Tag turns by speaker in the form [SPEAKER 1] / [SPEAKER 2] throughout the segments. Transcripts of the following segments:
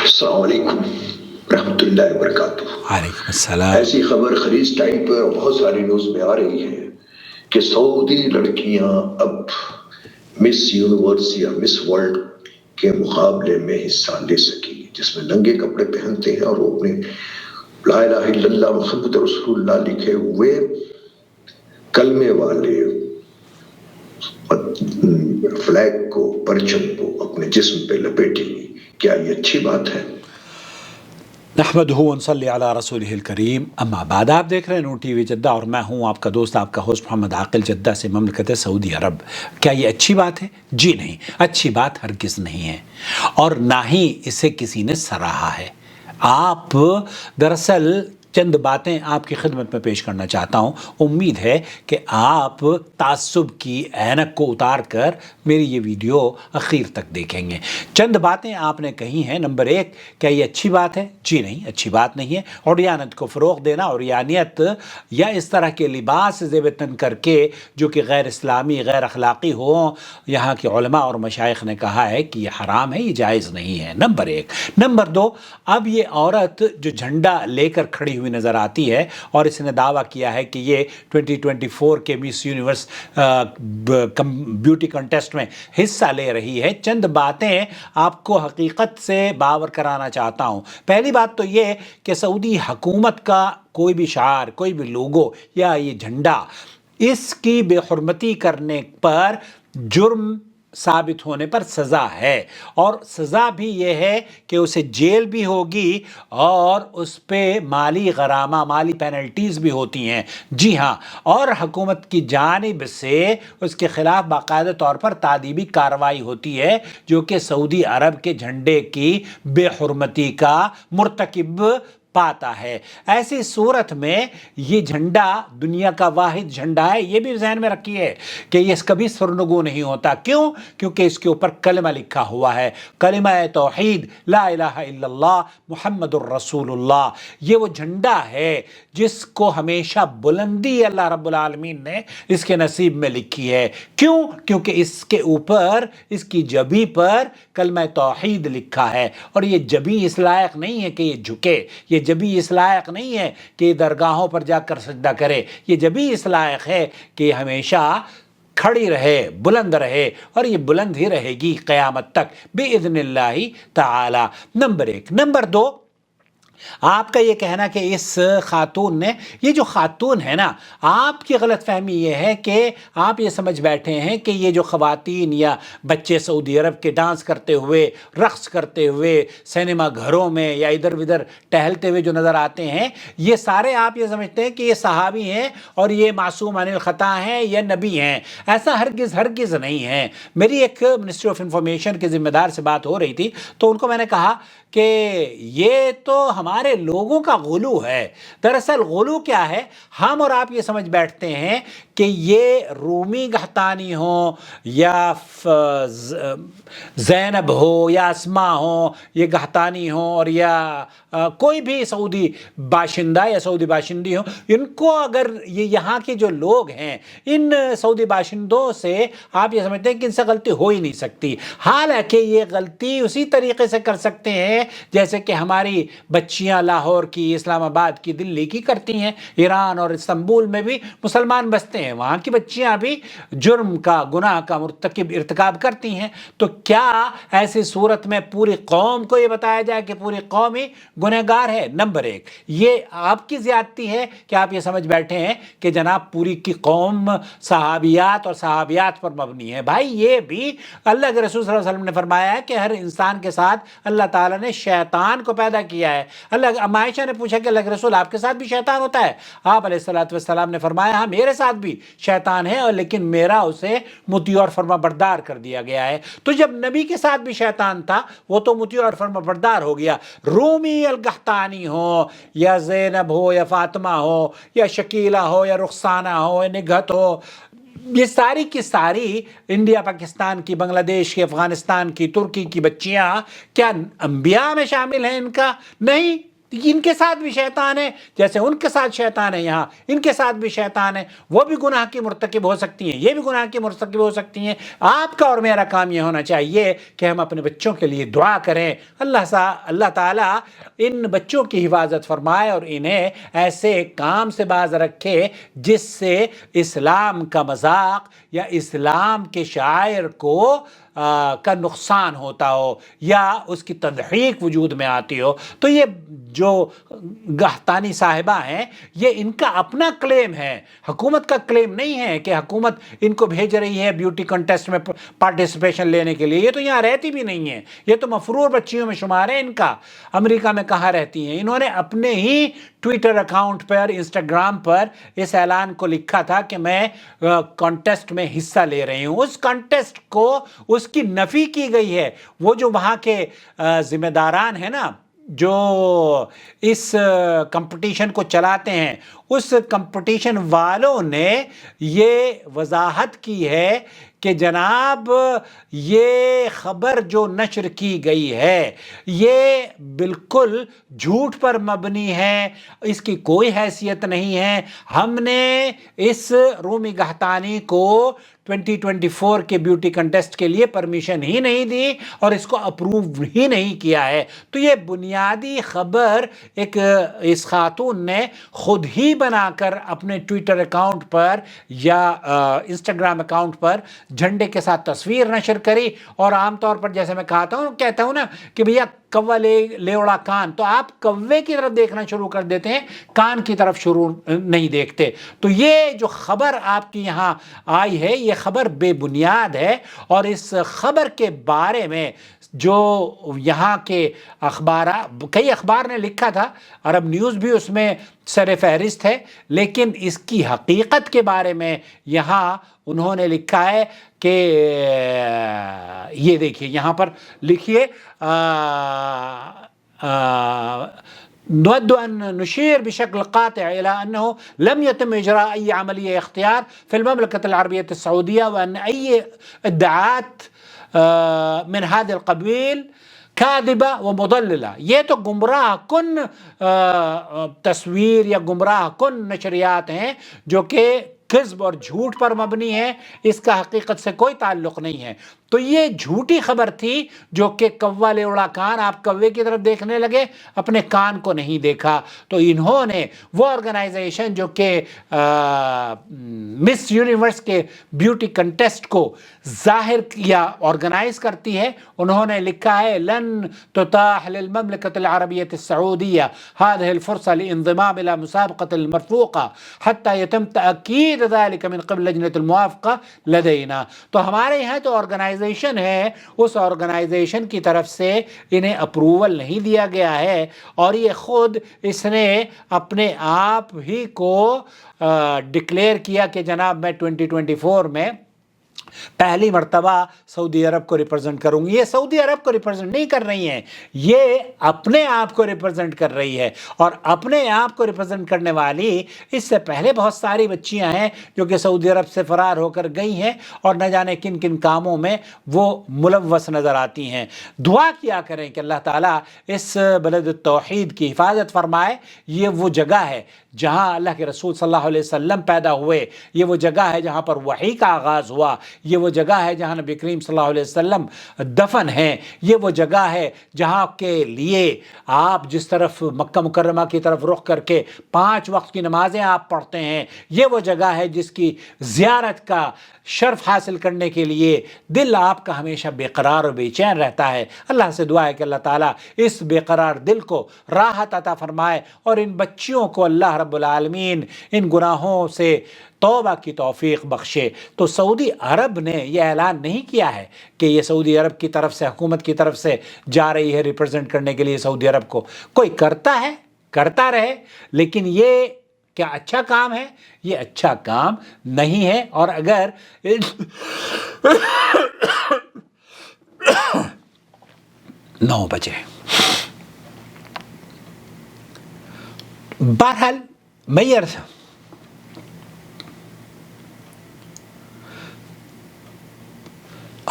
[SPEAKER 1] السلام علیکم رحمۃ اللہ وبرکاتہ۔
[SPEAKER 2] وعلیکم السلام۔
[SPEAKER 1] ایسی خبر خلیج ٹائم پر بہت ساری نیوز میں آ رہی ہے کہ سعودی لڑکیاں اب مس یونیورس یا مس ورلڈ کے مقابلے میں حصہ لے سکیں، جس میں ننگے کپڑے پہنتے ہیں اور وہ اپنے لا الہ الا اللہ محمد رسول اللہ لکھے ہوئے کلمے والے فلیگ کو، پرچم کو اپنے جسم پہ لپیٹیں گی۔ کیا یہ اچھی بات ہے؟
[SPEAKER 2] نحمدہ ونصلی علی رسولہ الکریم، اما بعد۔ آپ دیکھ رہے ہیں نور ٹی وی جدہ اور میں ہوں آپ کا دوست، آپ کا ہوسٹ محمد عاقل، جدہ سے، مملکت سعودی عرب۔ کیا یہ اچھی بات ہے؟ جی نہیں، اچھی بات ہرگز نہیں ہے، اور نہ ہی اسے کسی نے سراہا ہے۔ آپ دراصل چند باتیں آپ کی خدمت میں پیش کرنا چاہتا ہوں، امید ہے کہ آپ تعصب کی عینک کو اتار کر میری یہ ویڈیو اخیر تک دیکھیں گے۔ چند باتیں آپ نے کہی ہیں۔ نمبر ایک، کیا یہ اچھی بات ہے؟ جی نہیں، اچھی بات نہیں ہے۔ عریانت کو فروغ دینا، عریانیت یا اس طرح کے لباس زیب تن کر کے جو کہ غیر اسلامی، غیر اخلاقی ہوں، یہاں کے علماء اور مشائخ نے کہا ہے کہ یہ حرام ہے، یہ جائز نہیں ہے، نمبر ایک۔ نمبر دو، اب یہ عورت جو جھنڈا لے کر کھڑی ہوئی نظر آتی ہے اور اس نے دعویٰ کیا ہے کہ یہ 2024 کے مس یونیورس بیوٹی کنٹیسٹ میں حصہ لے رہی ہے، چند باتیں آپ کو حقیقت سے باور کرانا چاہتا ہوں۔ پہلی بات تو یہ کہ سعودی حکومت کا کوئی بھی شعار، کوئی بھی لوگو یا یہ جھنڈا، اس کی بے حرمتی کرنے پر جرم ثابت ہونے پر سزا ہے، اور سزا بھی یہ ہے کہ اسے جیل بھی ہوگی اور اس پہ مالی غرامہ، مالی پینلٹیز بھی ہوتی ہیں۔ جی ہاں، اور حکومت کی جانب سے اس کے خلاف باقاعدہ طور پر تادیبی کارروائی ہوتی ہے، جو کہ سعودی عرب کے جھنڈے کی بے حرمتی کا مرتکب پاتا ہے۔ ایسی صورت میں یہ جھنڈا دنیا کا واحد جھنڈا ہے، یہ بھی ذہن میں رکھیے کہ یہ کبھی سرنگو نہیں ہوتا۔ کیوں؟ کیونکہ اس کے اوپر کلمہ لکھا ہوا ہے، کلمہ توحید، لا الہ الا اللہ محمد الرسول اللہ۔ یہ وہ جھنڈا ہے جس کو ہمیشہ بلندی اللہ رب العالمین نے اس کے نصیب میں لکھی ہے۔ کیوں؟ کیونکہ اس کے اوپر، اس کی جبی پر کلمہ توحید لکھا ہے، اور یہ جبی اس لائق نہیں ہے کہ یہ جھکے، یہ جبی اس لائق نہیں ہے کہ یہ درگاہوں پر جا کر سجدہ کرے، یہ جبی اس لائق ہے کہ یہ ہمیشہ کھڑی رہے، بلند رہے، اور یہ بلند ہی رہے گی قیامت تک بإذن اللہ تعالی۔ نمبر ایک۔ نمبر دو، آپ کا یہ کہنا کہ اس خاتون نے، یہ جو خاتون ہے نا، آپ کی غلط فہمی یہ ہے کہ آپ یہ سمجھ بیٹھے ہیں کہ یہ جو خواتین یا بچے سعودی عرب کے ڈانس کرتے ہوئے، رقص کرتے ہوئے سینما گھروں میں یا ادھر ادھر ٹہلتے ہوئے جو نظر آتے ہیں، یہ سارے آپ یہ سمجھتے ہیں کہ یہ صحابی ہیں اور یہ معصوم عن الخطا ہیں یا نبی ہیں۔ ایسا ہرگز ہرگز نہیں ہے۔ میری ایک منسٹری آف انفارمیشن کے ذمہ دار سے بات ہو رہی تھی، تو ان کو میں نے کہا کہ یہ تو ہمارے لوگوں کا غلو ہے۔ دراصل غلو کیا ہے؟ ہم اور آپ یہ سمجھ بیٹھتے ہیں کہ یہ رومی گہتانی ہوں یا زینب ہو یا اسماء ہوں، یہ گہتانی ہوں، اور یا کوئی بھی سعودی باشندہ یا سعودی باشندی ہوں، ان کو اگر یہ یہاں کے جو لوگ ہیں، ان سعودی باشندوں سے آپ یہ سمجھتے ہیں کہ ان سے غلطی ہو ہی نہیں سکتی، حالانکہ یہ غلطی اسی طریقے سے کر سکتے ہیں جیسے کہ ہماری بچیاں لاہور کی، اسلام آباد کی، دلی کی کرتی ہیں۔ ایران اور استنبول میں بھی مسلمان بستے ہیں، وہاں کی بچیاں بھی جرم کا، گناہ کا ارتکاب کرتی ہیں۔ تو کیا ایسی صورت میں پوری قوم کو یہ بتایا جائے کہ پوری قوم ہی گنہگار ہے؟ نمبر ایک، یہ آپ کی زیادتی ہے کہ آپ یہ سمجھ بیٹھے ہیں کہ جناب پوری کی قوم صحابیات اور صحابیات پر مبنی ہے۔ بھائی یہ بھی اللہ کے رسول صلی اللہ علیہ وسلم نے فرمایا ہے کہ ہر انسان کے ساتھ اللہ تعالیٰ نے شیطان کو پیدا کیا ہے۔ اما عائشہ نے پوچھا کہ اللہ کے رسول آپ کے ساتھ بھی شیطان ہوتا ہے؟ آپ علیہ السلام نے فرمایا ہاں میرے ساتھ بھی شیطان ہے، اور لیکن میرا اسے مطیع اور فرما بردار کر دیا گیا ہے۔ تو جب نبی کے ساتھ بھی شیطان تھا، وہ تو مطیع اور فرما بردار ہو گیا۔ رومی القحطانی ہو یا زینب ہو یا فاطمہ ہو یا شکیلہ ہو یا رخسانہ ہو یا نگہت ہو، یہ ساری کی ساری انڈیا، پاکستان کی، بنگلہ دیش کی، افغانستان کی، ترکی کی بچیاں کیا انبیاء میں شامل ہیں ان کا؟ نہیں، ان کے ساتھ بھی شیطان ہے، جیسے ان کے ساتھ شیطان ہے یہاں ان کے ساتھ بھی شیطان ہے، وہ بھی گناہ کی مرتکب ہو سکتی ہیں، یہ بھی گناہ کی مرتکب ہو سکتی ہیں۔ آپ کا اور میرا کام یہ ہونا چاہیے کہ ہم اپنے بچوں کے لیے دعا کریں، اللہ تعالیٰ ان بچوں کی حفاظت فرمائے اور انہیں ایسے کام سے باز رکھے جس سے اسلام کا مذاق یا اسلام کے شاعر کا نقصان ہوتا ہو یا اس کی تضحیک وجود میں آتی ہو۔ تو یہ جو گہتانی صاحبہ ہیں، یہ ان کا اپنا کلیم ہے، حکومت کا کلیم نہیں ہے کہ حکومت ان کو بھیج رہی ہے بیوٹی کنٹیسٹ میں پارٹیسپیشن لینے کے لیے۔ یہ تو یہاں رہتی بھی نہیں ہے، یہ تو مفرور بچیوں میں شمار ہے ان کا۔ امریکہ میں کہاں رہتی ہیں؟ انہوں نے اپنے ہی ٹویٹر اکاؤنٹ پر، انسٹاگرام پر اس اعلان کو لکھا تھا کہ میں کانٹیسٹ میں حصہ لے رہی ہوں۔ اس کانٹیسٹ کو اس کی نفی کی گئی ہے۔ وہ جو وہاں کے ذمہ داران ہیں نا، جو اس کمپٹیشن کو چلاتے ہیں، اس کمپٹیشن والوں نے یہ وضاحت کی ہے کہ جناب یہ خبر جو نشر کی گئی ہے یہ بالکل جھوٹ پر مبنی ہے، اس کی کوئی حیثیت نہیں ہے۔ ہم نے اس رومی گہتانی کو 2024 کے بیوٹی کنٹیسٹ کے لیے پرمیشن ہی نہیں دی اور اس کو اپروو ہی نہیں کیا ہے۔ تو یہ بنیادی خبر اس خاتون نے خود ہی بنا کر اپنے ٹویٹر اکاؤنٹ پر یا انسٹاگرام اکاؤنٹ پر جھنڈے کے ساتھ تصویر نشر کری، اور عام طور پر جیسے میں کہتا ہوں نا کہ بھیا کوا لے اڑا کان، تو آپ کوے کی طرف دیکھنا شروع کر دیتے ہیں، کان کی طرف شروع نہیں دیکھتے۔ تو یہ جو خبر آپ کی یہاں آئی ہے یہ خبر بے بنیاد ہے، اور اس خبر کے بارے میں جو یہاں کے کئی اخبار نے لکھا تھا، عرب نیوز بھی اس میں سر فہرست ہے، لیکن اس کی حقیقت کے بارے میں یہاں انہوں نے لکھا ہے کہ یہ دیکھیے یہاں پر لکھیے نود أن نشير بشكل قاطع إلى أنه لم يتم إجراء أي عملية اختيار في المملكة العربية السعودية، وأن أي ادعاءات من هذا القبيل کاذبہ و مضللہ، یہ تو گمراہ کن تصویر یا گمراہ کن نشریات ہیں جو کہ کذب اور جھوٹ پر مبنی ہے، اس کا حقیقت سے کوئی تعلق نہیں ہے۔ تو یہ جھوٹی خبر تھی جو کہ کوا لے اڑا کان، آپ کوے کی طرف دیکھنے لگے، اپنے کان کو نہیں دیکھا۔ تو انہوں نے وہ آرگنائزیشن جو کہ مس یونیورس کے بیوٹی کنٹیسٹ کو ظاہر یا آرگنائز کرتی ہے، انہوں نے لکھا ہے لن تتاح للمملكة العربية السعودية هذه الفرصة للانضمام إلى مسابقة المرفوقة حتى يتم تأكيد ذلك من قبل لجنة الموافقة لدينا۔ تو ہمارے یہاں تو آرگنائزیشن ہے، اس آرگنائزیشن کی طرف سے انہیں اپروول نہیں دیا گیا ہے، اور یہ خود اس نے اپنے آپ ہی کو ڈکلیئر کیا کہ جناب میں 2024 میں پہلی مرتبہ سعودی عرب کو ریپرزنٹ کروں گی۔ یہ سعودی عرب کو ریپرزنٹ نہیں کر رہی ہیں، یہ اپنے آپ کو ریپرزنٹ کر رہی ہے، اور اپنے آپ کو ریپرزنٹ کرنے والی اس سے پہلے بہت ساری بچیاں ہیں جو کہ سعودی عرب سے فرار ہو کر گئی ہیں اور نہ جانے کن کن کاموں میں وہ ملوث نظر آتی ہیں۔ دعا کیا کریں کہ اللہ تعالیٰ اس بلد التوحید کی حفاظت فرمائے۔ یہ وہ جگہ ہے جہاں اللہ کے رسول صلی اللہ علیہ وسلم پیدا ہوئے، یہ وہ جگہ ہے جہاں پر وحی کا آغاز ہوا، یہ وہ جگہ ہے جہاں نبی کریم صلی اللہ علیہ وسلم دفن ہیں، یہ وہ جگہ ہے جہاں کے لیے آپ جس طرف مکہ مکرمہ کی طرف رخ کر کے 5 وقت کی نمازیں آپ پڑھتے ہیں، یہ وہ جگہ ہے جس کی زیارت کا شرف حاصل کرنے کے لیے دل آپ کا ہمیشہ بے قرار و بے چین رہتا ہے۔ اللہ سے دعا ہے کہ اللہ تعالیٰ اس بے قرار دل کو راحت عطا فرمائے، اور ان بچیوں کو اللہ رب العالمین ان گناہوں سے توبہ کی توفیق بخشے۔ تو سعودی عرب نے یہ اعلان نہیں کیا ہے کہ یہ سعودی عرب کی طرف سے، حکومت کی طرف سے جا رہی ہے ریپرزنٹ کرنے کے لیے سعودی عرب کو۔ کوئی کرتا ہے کرتا رہے، لیکن یہ کیا اچھا کام ہے؟ یہ اچھا کام نہیں ہے۔ اور اگر 9 بجے بہرحال میئر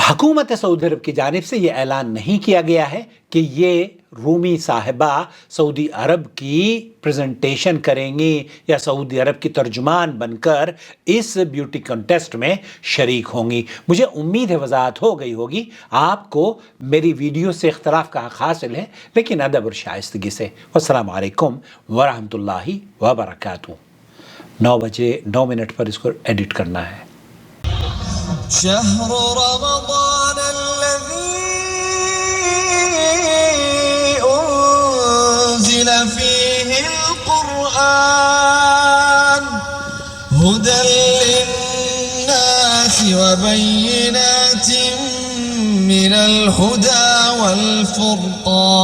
[SPEAKER 2] حکومت سعودی عرب کی جانب سے یہ اعلان نہیں کیا گیا ہے کہ یہ رومی صاحبہ سعودی عرب کی پریزنٹیشن کریں گی یا سعودی عرب کی ترجمان بن کر اس بیوٹی کنٹیسٹ میں شریک ہوں گی. مجھے امید ہے وضاحت ہو گئی ہوگی. آپ کو میری ویڈیو سے اختلاف کا حق حاصل ہے لیکن ادب اور شائستگی سے. والسلام علیکم ورحمۃ اللہ وبرکاتہ. 9:09 پر اس کو ایڈٹ کرنا ہے.
[SPEAKER 3] شهر رمضان الذي أنزل فيه القرآن هدى للناس وبينات من الهدى والفرقان